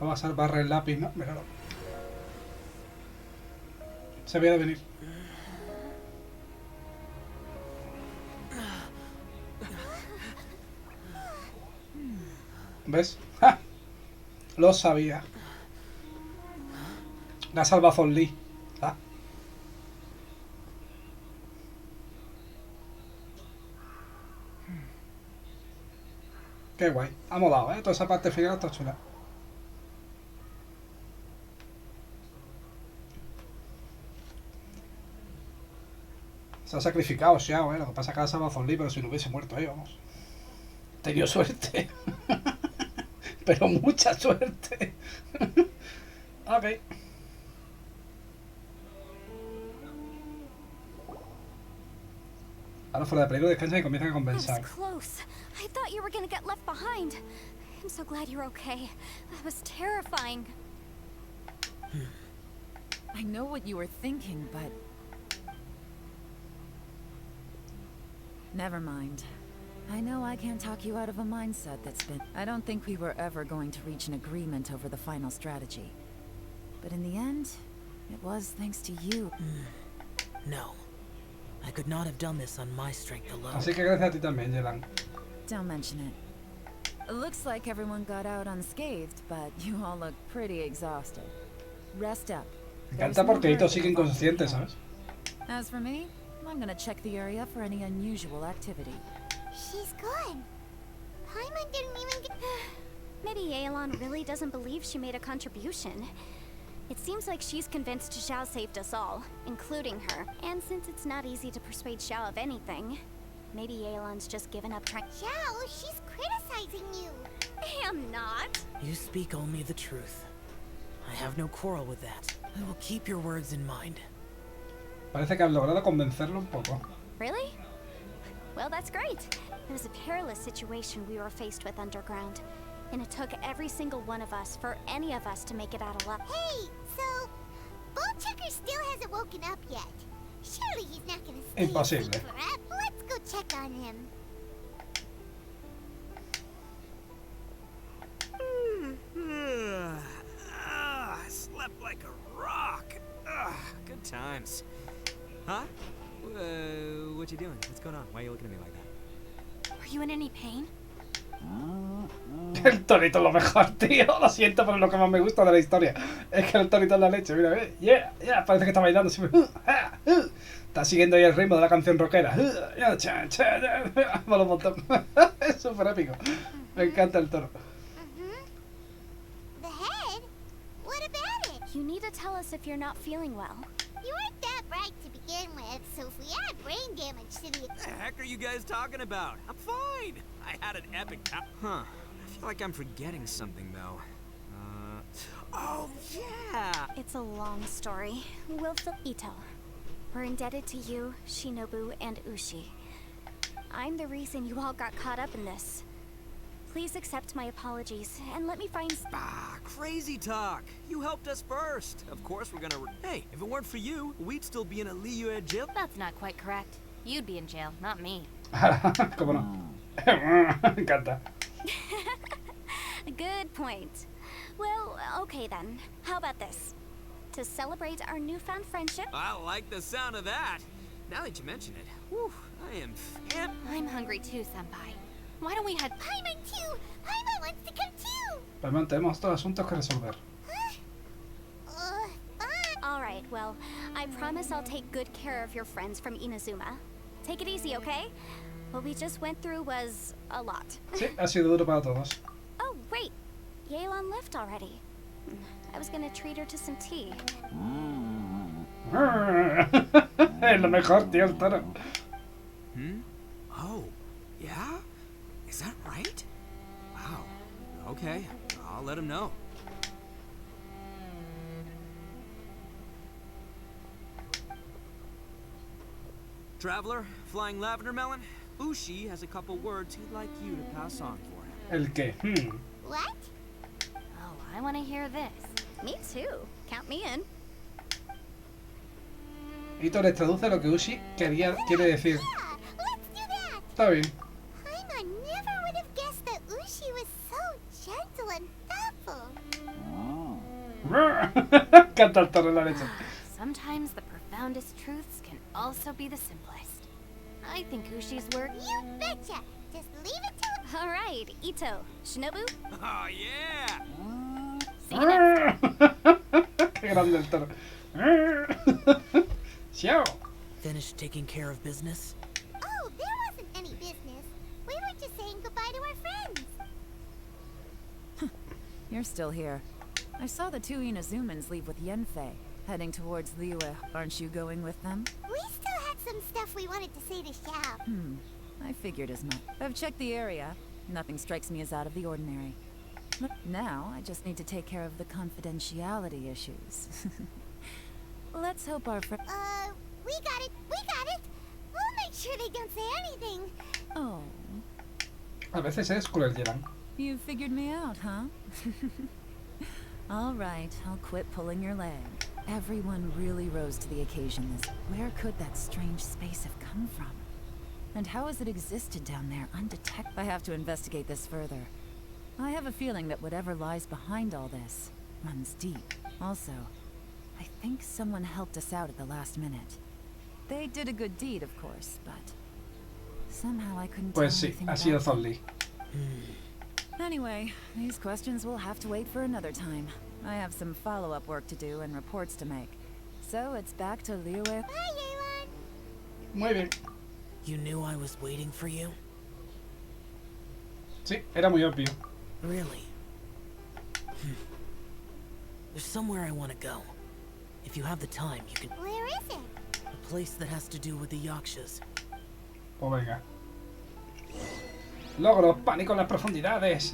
Va a salvar el lápiz, ¿no? Míralo. Se había de venir. ¿Ves? ¡Ja! Lo sabía. La salva Zon Lee. ¿Ah? Qué guay. Ha molado, ¿eh? Toda esa parte final está chula. Se ha sacrificado Xiao, lo que pasa es que ha salvado a Zon Lee, pero si no hubiese muerto ahí, vamos. He tenido suerte. Pero mucha suerte. Ok. Ahora fuera de peligro descansan y comienzan a That compensar. was close. I thought you were gonna get left behind. I'm so glad you're okay. That was terrifying. I know what you were thinking, but... Never mind. I know I can't talk you out of a mindset that's been... I don't think we were ever going to reach an agreement over the final strategy. But in the end, it was thanks to you. No. I could not have done this on my strength alone. Así que gracias a ti también, Yelan. Don't mention it. It looks like everyone got out unscathed, but you all look pretty exhausted. Rest up. Me encanta porque Ito sigue inconsciente, ¿sabes? As for me, I'm gonna check the area for any unusual activity. She's good. Paimon didn't even get... Maybe Yelan really doesn't believe she made a contribution. It seems like she's convinced Xiao saved us all, including her. And since it's not easy to persuade Xiao of anything, maybe Yelan's just given up trying. Xiao, she's criticizing you. I am not. You speak only the truth. I have no quarrel with that. I will keep your words in mind. Parece que has logrado convencerlo un poco. Really? Well, that's great. It was a perilous situation we were faced with underground. And it took every single one of us for any of us to make it out alive. Hey, so Bullchucker still hasn't woken up yet. Surely he's not gonna stay Imposible. asleep forever. Let's go check on him. I slept like a rock. Good times. Huh? What you doing? What's going on? Why are you looking at me like that? Are you in any pain? El torito es lo mejor, tío. Lo siento, pero es lo que más me gusta de la historia. Es que el torito es la leche. Mira, yeah, yeah. Parece que está bailando siempre. Está siguiendo ahí el ritmo de la canción rockera. Mola un montón. Es súper épico. Me encanta el toro. The head? What about it? You need to tell us if you're not feeling well. You weren't that bright to begin with, so if we add brain damage to the... What the heck are you guys talking about? I'm fine. I had an epic... Huh. I feel like I'm forgetting something, though. Oh, yeah! It's a long story. We'll fill Ito. We're indebted to you, Shinobu, and Ushi. I'm the reason you all got caught up in this. Please accept my apologies, and let me find... Crazy talk. You helped us first. Of course we're gonna... Hey, if it weren't for you, we'd still be in a Liyue jail. That's not quite correct. You'd be in jail, not me. ¿Cómo no? Me encanta. Good point. Well, okay then. How about this? To celebrate our newfound friendship... I like the sound of that. Now that you mention it, whew, I am fan... I'm hungry too, Senpai. Why don't we head... Paimon too! Paimon wants to come too! Paimon, tenemos otros asuntos que resolver. Fine. Alright, well, I promise I'll take good care of your friends from Inazuma. Take it easy, okay? What we just went through was a lot. Sí, ha sido duro para todos. Oh, wait. Yelan left already. I was gonna treat her to some tea. Es lo mejor, tío, el toro. Oh, yeah? Is that right? Wow. Okay, I'll let him know. Traveler, flying lavender melon, Ushi has a couple words he'd like you to pass on for him. ¿El qué? What? Oh, I want to hear this. Me too. Count me in. Ito le traduce lo que Ushi quiere decir. Yeah, let's do that! Está bien. Paimon never would have guessed that Ushi was so gentle and thoughtful. Canta el toro en la leche. Sometimes the profoundest truths can also be the simplest. I think Ushi's work... You betcha! Just leave it to... Alright, Ito. Shinobu? Oh, yeah! See you next time. Qué grande el toro. Xiao. Finished taking care of business? Oh, there wasn't any business. We were just saying goodbye to our friends. You're still here. I saw the two Inazumans leave with Yenfei, heading towards Liyue. Aren't you going with them? We still had some stuff we wanted to say to Xiao. I figured as much. I've checked the area. Nothing strikes me as out of the ordinary. Now, I just need to take care of the confidentiality issues. Let's hope our friend... We got it! We got it! We'll make sure they don't say anything. Oh, A veces es cruel, Yelan. you figured me out, huh? All right, I'll quit pulling your leg. Everyone really rose to the occasion this... Where could that strange space have come from? And how has it existed down there undetected? I have to investigate this further. I have a feeling that whatever lies behind all this runs deep. Also, I think someone helped us out at the last minute. They did a good deed, of course, but somehow I couldn't tell Pues sí, anything ha sido about them. Zonli. Anyway, these questions will have to wait for another time. I have some follow-up work to do and reports to make. So it's back to Liyue. Bye, Yelan. Muy bien. You knew I was waiting for you? Sí, era muy obvio. Really? There's somewhere I want to go. If you have the time, you can... Where is it? A place that has to do with the Yakshas. Pues venga. Logro, pánico en las profundidades.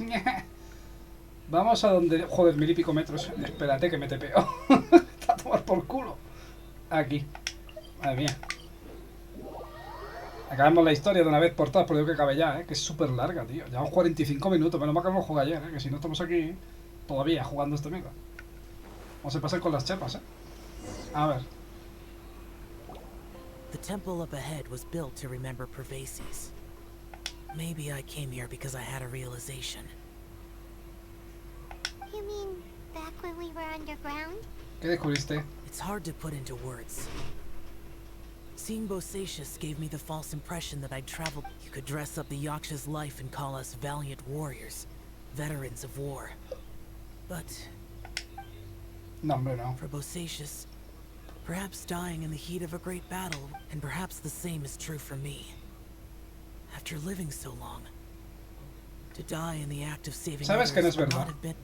Vamos a donde... Joder, 1000 y pico metros. Espérate que me tepeo. Está a tomar por culo. Aquí. Madre mía. Acabamos la historia de una vez por todas, pero digo que acabe ya, que es súper larga, tío. Llevamos 45 minutos, menos mal que no lo jugué ayer, que si no estamos aquí todavía jugando esta mierda. O se pasan con las chepas, A ver. The temple up ahead was built to remember Pervases. Maybe I came here because I had a realization. You mean back when we were underground? ¿Qué descubriste? It's hard to put into words. Seeing Bosacius gave me the false impression that I'd traveled. You could dress up the Yaksha's life and call us valiant warriors, veterans of war. But No, hombre, no. for Bosacius, perhaps dying in the heat of a great battle, and perhaps the same is true for me. After living so long, to die in the act of saving Sabes que no es others would verdad. not have been.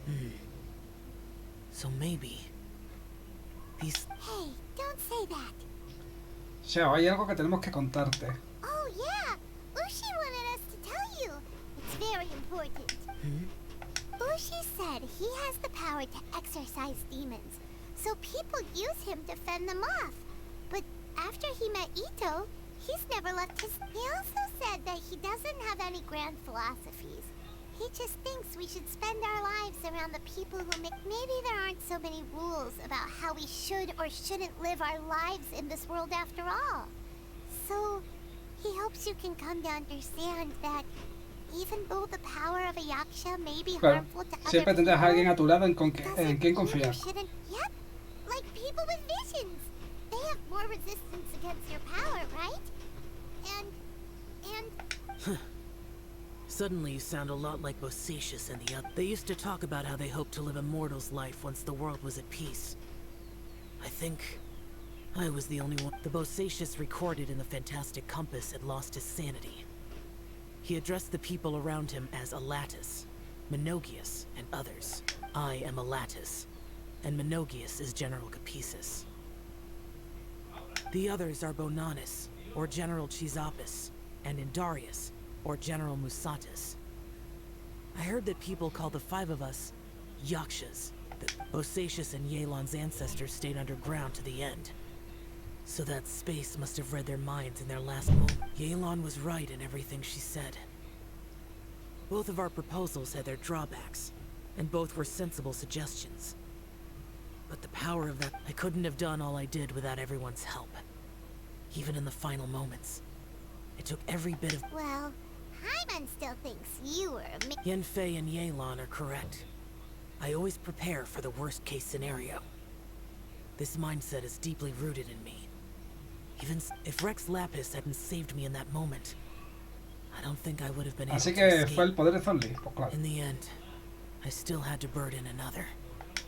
So maybe these. Hey, don't say that. Xiao, hay algo que tenemos que contarte. Oh yeah, Ushi wanted us to tell you. It's very important. Ushi said he has the power to exorcise demons, so people use him to fend them off. But after he met Ito, he's never left his... He also said that he doesn't have any grand philosophies. He just thinks we should spend our lives around the people who make... Maybe there aren't so many rules about how we should or shouldn't live our lives in this world after all. So, he hopes you can come to understand that even though the power of a yaksha may be Claro. harmful to Siempre other tendrás a alguien people, a tu lado en doesn't quien mean confiar. you shouldn't... Yep, like people with visions. They have more resistance against your power, right? And... Suddenly you sound a lot like Bosacius and the other. They used to talk about how they hoped to live a mortal's life once the world was at peace. I think I was the only one. The Bosacius recorded in the Fantastic Compass had lost his sanity. He addressed the people around him as Alatus, Menogius, and others. I am Alatus, and Menogius is General Capesus. The others are Bonanis, or General Chisapis, and Indarius, or General Musatus. I heard that people call the five of us Yakshas, that Bosacius and Yelan's ancestors stayed underground to the end. So that space must have read their minds in their last moment. Yelan was right in everything she said. Both of our proposals had their drawbacks, and both were sensible suggestions. But the power of that... I couldn't have done all I did without everyone's help. Even in the final moments. It took every bit of... Well, Hyman still thinks you were a... Yenfei and Yelan are correct. I always prepare for the worst-case scenario. This mindset is deeply rooted in me. Even if Rex Lapis hadn't saved me in that moment, I don't think I would have been able Así to que escape. fue el poder de Zonli, pues claro. In the end, I still had to burden another.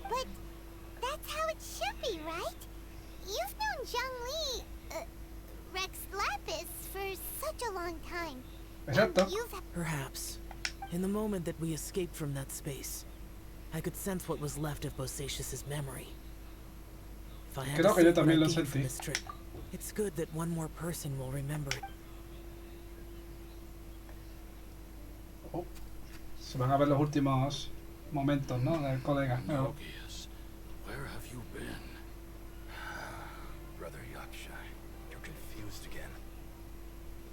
But that's how it should be, right? You've known Zhongli, Rex Lapis, for such a long time. Exacto. And you've... Perhaps. In the moment that we escaped from that space, I could sense what was left of Bosacius's memory. If I had Creo to que yo say what I también lo gained from sentí. this trip, it's good that one more person will remember it. Oh, se van a ver los últimos momentos, ¿no? Del colega. Nogius, where have you been? Brother Yaksha, you're confused again.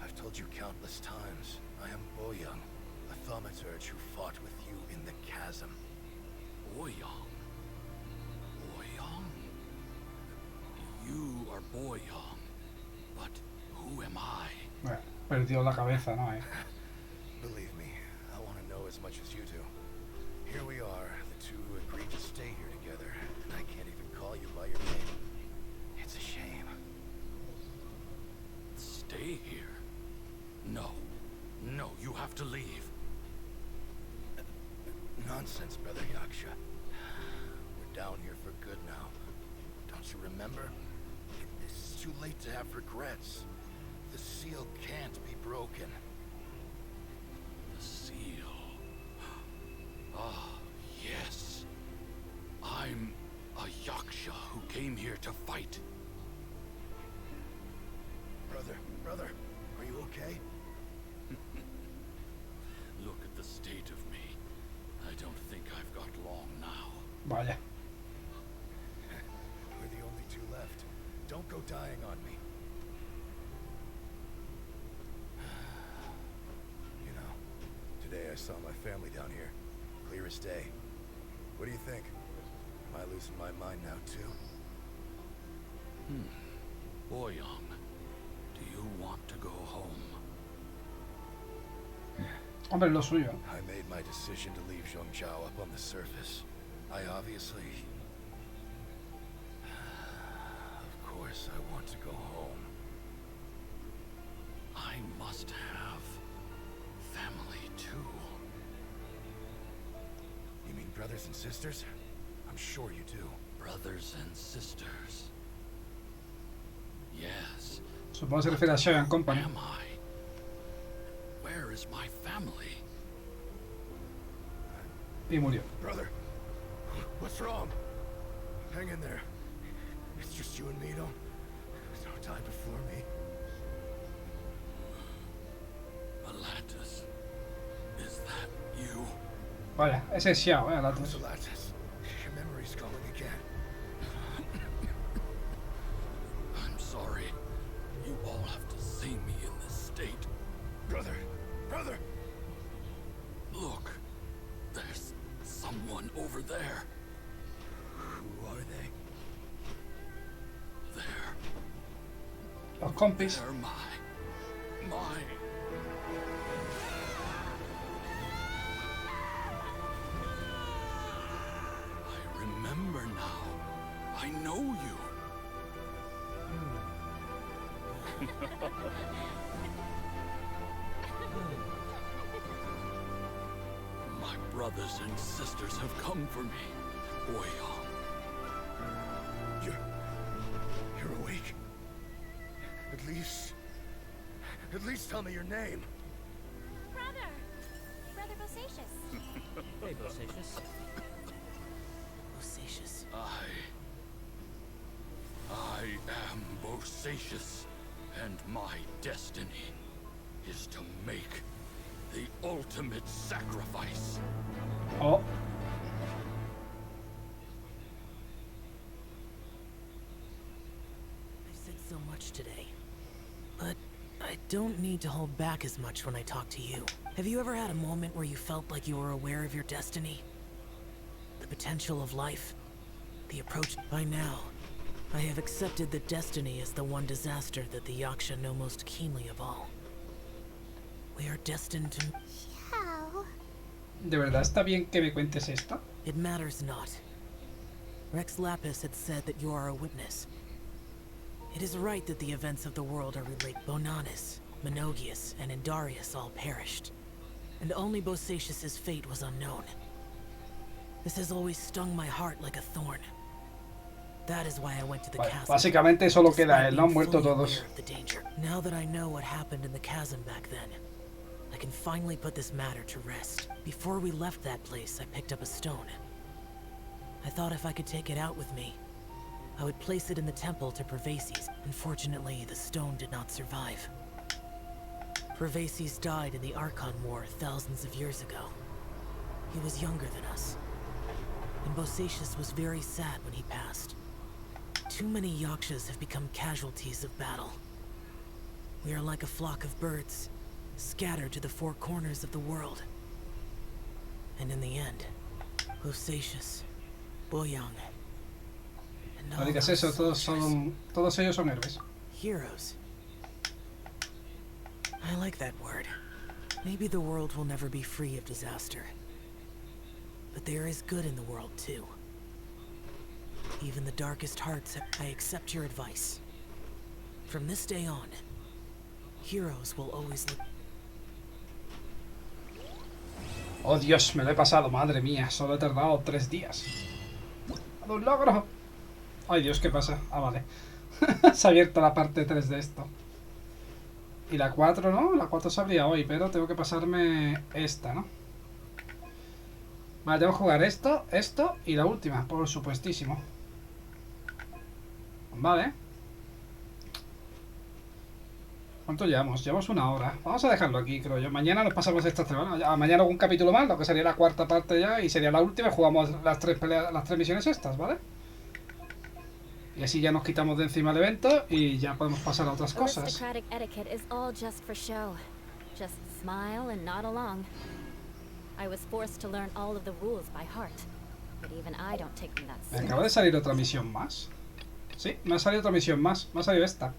I've told you countless times, I am Boyoung, a thaumaturge who fought with you in the chasm. Boyoung? Boyoung? You are Boyoung, but who am I? Bueno, perdió la cabeza, ¿no? Believe me, I want to know as much as you do. Here we are, the two who agreed to stay here together, and I can't even call you by your name. It's a shame. Stay here? No. No, you have to leave. Nonsense, Brother Yaksha. We're down here for good now. Don't you remember? It's too late to have regrets. The seal can't be broken. The seal. Ah, yes. I'm yaksha who came here to fight. Brother, are you okay? Look at the state of me. I don't think I've got long now. Vaya. We're the only two left. Don't go dying on me. You know, today I saw my family down here. Clear as day. What do you think? Am I losing my mind now too? Boyang, do you want to go home? Hombre, lo suyo. I made my decision to leave Zhongzhou up on the surface. I obviously... Of course I want to go home. I must have family too. You mean brothers and sisters? I'm sure you do. Brothers and sisters. Yes. Supongo que se refiere a Shogun Company. Am I? Where is my family? Y murió. Brother, what's wrong? Hang in there. It's just you and me, don't die before me. Atlantis, is that you? Vaya, ese es Xiao, Atlantis. Atlantis, your memory's going again. I'm sorry. You all have to see me in this state. Brother! Look, there's someone over there. Who are they? There. Los compis. They're my... I remember now. I know you. My brothers and sisters have come for me, Boyang. You're awake. At least tell me your name. Brother Bosacius. Hey, Bosacius. Bosacius. I am Bosacius, and my destiny is to make the ultimate sacrifice. Oh. I've said so much today, but I don't need to hold back as much when I talk to you. Have you ever had a moment where you felt like you were aware of your destiny? The potential of life? The approach? By now, I have accepted that destiny is the one disaster that the Yaksha know most keenly of all. We are destined to... How? ¿De verdad está bien que me cuentes esto? It matters not. Rex Lapis had said that you are a witness. It is right that the events of the world are related. Bonanis, Menogius, and Indarius all perished, and only Bosacius's fate was unknown. This has always stung my heart like a thorn. That is why I went to the Vale, chasm. básicamente solo queda despite él, ¿no? being Muerto fully todos. aware of the danger. Now that I know what happened in the chasm back then, I can finally put this matter to rest. Before we left that place, I picked up a stone. I thought if I could take it out with me, I would place it in the temple to Pervases. Unfortunately, the stone did not survive. Pervases died in the Archon War thousands of years ago. He was younger than us, and Bosacius was very sad when he passed. Too many Yakshas have become casualties of battle. We are like a flock of birds, scattered to the four corners of the world. And in the end, Bosacius, Boyang, and No all digas those eso, soldiers. todos ellos son héroes. Heroes. I like that word. Maybe the world will never be free of disaster. But there is good in the world, too. Even the darkest hearts, I accept your advice. From this day on, heroes will always look... Oh Dios, me lo he pasado, madre mía, solo he tardado 3 días. ¡Un logro! Ay Dios, ¿qué pasa? Ah, vale. Se ha abierto la parte 3 de esto. Y la 4, ¿no? La 4 se abría hoy, pero tengo que pasarme esta, ¿no? Vale, tengo que jugar esto y la última, por supuestísimo. Vale. ¿Cuánto llevamos? Llevamos 1 hora. Vamos a dejarlo aquí, creo yo. Mañana nos pasamos estas 3. Bueno, ya, mañana algún capítulo más, lo que sería la 4ª parte ya. Y sería la última. Jugamos las 3 peleas, las 3 misiones estas, ¿vale? Y así ya nos quitamos de encima el evento y ya podemos pasar a otras cosas. Aristocratic etiquette is all just for show. Just smile and nod along. I was forced to learn all of the rules by heart, but even I don't take them that Me seriously. acaba de salir otra misión más. Sí, me ha salido otra misión más. Me ha salido esta.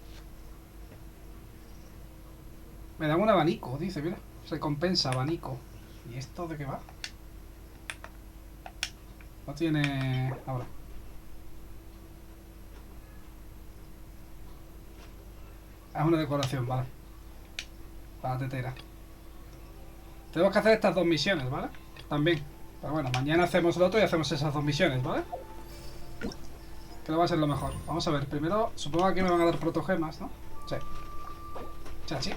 Me dan un abanico, dice, mira. Recompensa, abanico. ¿Y esto de qué va? No tiene... Ahora. Es una decoración, vale. Para la tetera. Tenemos que hacer estas 2 misiones, ¿vale? También. Pero bueno, mañana hacemos el otro y hacemos esas 2 misiones, ¿vale? Creo que va a ser lo mejor. Vamos a ver, primero, supongo que aquí me van a dar protogemas, ¿no? Sí. Chachi.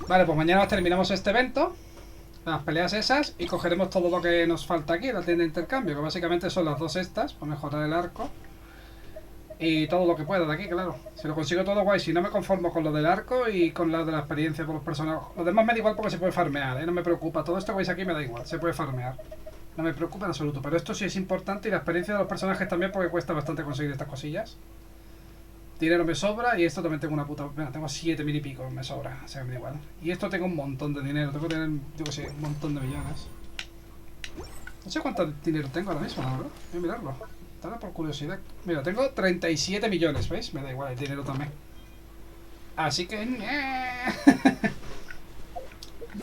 Vale, pues mañana terminamos este evento. Las peleas esas. Y cogeremos todo lo que nos falta aquí, la tienda de intercambio. Que básicamente son las 2 estas, para mejorar el arco. Y todo lo que pueda de aquí, claro. Si lo consigo todo, guay. Si no, me conformo con lo del arco y con lo de la experiencia por los personajes. Lo demás me da igual porque se puede farmear, ¿eh? No me preocupa. Todo esto que veis aquí me da igual. Se puede farmear. No me preocupa en absoluto. Pero esto sí es importante y la experiencia de los personajes también porque cuesta bastante conseguir estas cosillas. Dinero me sobra y esto también tengo una puta... Bueno, tengo 7.000 y pico, me sobra. O sea, me da igual. Y esto tengo un montón de dinero. Tengo que tener, yo que sé, un montón de millones. No sé cuánto dinero tengo ahora mismo, la verdad. Voy a mirarlo. Ahora por curiosidad. Mira, tengo 37 millones, ¿veis? Me da igual el dinero también. Así que... ¿Me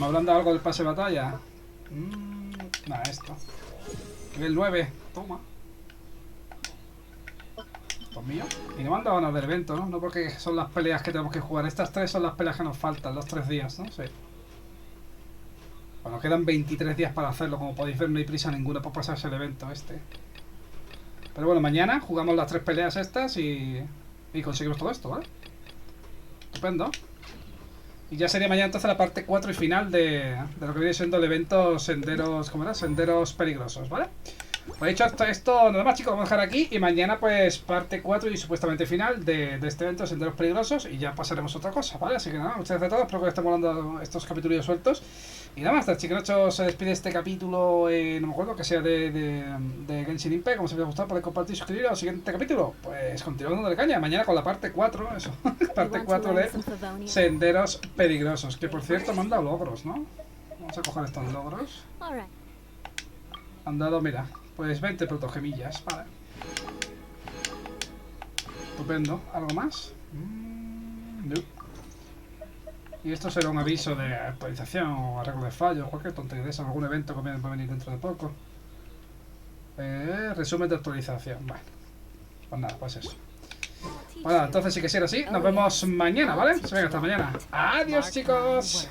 habrán dado algo del pase de batalla? Nada, esto. Nivel 9. Toma. Esto es mío. Y no me han dado nada del evento, ¿no? No porque son las peleas que tenemos que jugar. Estas 3 son las peleas que nos faltan, los 3 días, ¿no? Sí. Bueno, quedan 23 días para hacerlo. Como podéis ver, no hay prisa ninguna por pasarse el evento este. Pero bueno, mañana jugamos las 3 peleas estas y conseguimos todo esto, ¿vale? Estupendo. Y ya sería mañana entonces la parte 4 y final de lo que viene siendo el evento Senderos, ¿cómo era? Senderos Peligrosos, ¿vale? Pues dicho esto, nada más, chicos, vamos a dejar aquí. Y mañana pues parte 4 y supuestamente final de este evento Senderos Peligrosos. Y ya pasaremos a otra cosa, ¿vale? Así que nada, muchas gracias a todos, espero que os estén molando estos capítulos sueltos. Y nada más, hasta el Chiquenocho se despide este capítulo, no me acuerdo, que sea de Genshin Impact. Como si os gustado, podéis compartir y suscribiros al siguiente capítulo. Pues continuamos dándole caña, mañana con la parte 4, eso. Parte 4 de Senderos Peligrosos. Que por cierto me han dado logros, ¿no? Vamos a coger estos logros. Han dado, mira, pues 20 protogemillas, vale. Estupendo. ¿Algo más? No. Y esto será un aviso de actualización o arreglo de fallos, cualquier tontería de eso, algún evento que va a venir dentro de poco. Resumen de actualización. Bueno, pues nada, pues eso. Bueno, entonces sí que será así. Nos vemos mañana, ¿vale? Venga, hasta mañana. Adiós, chicos.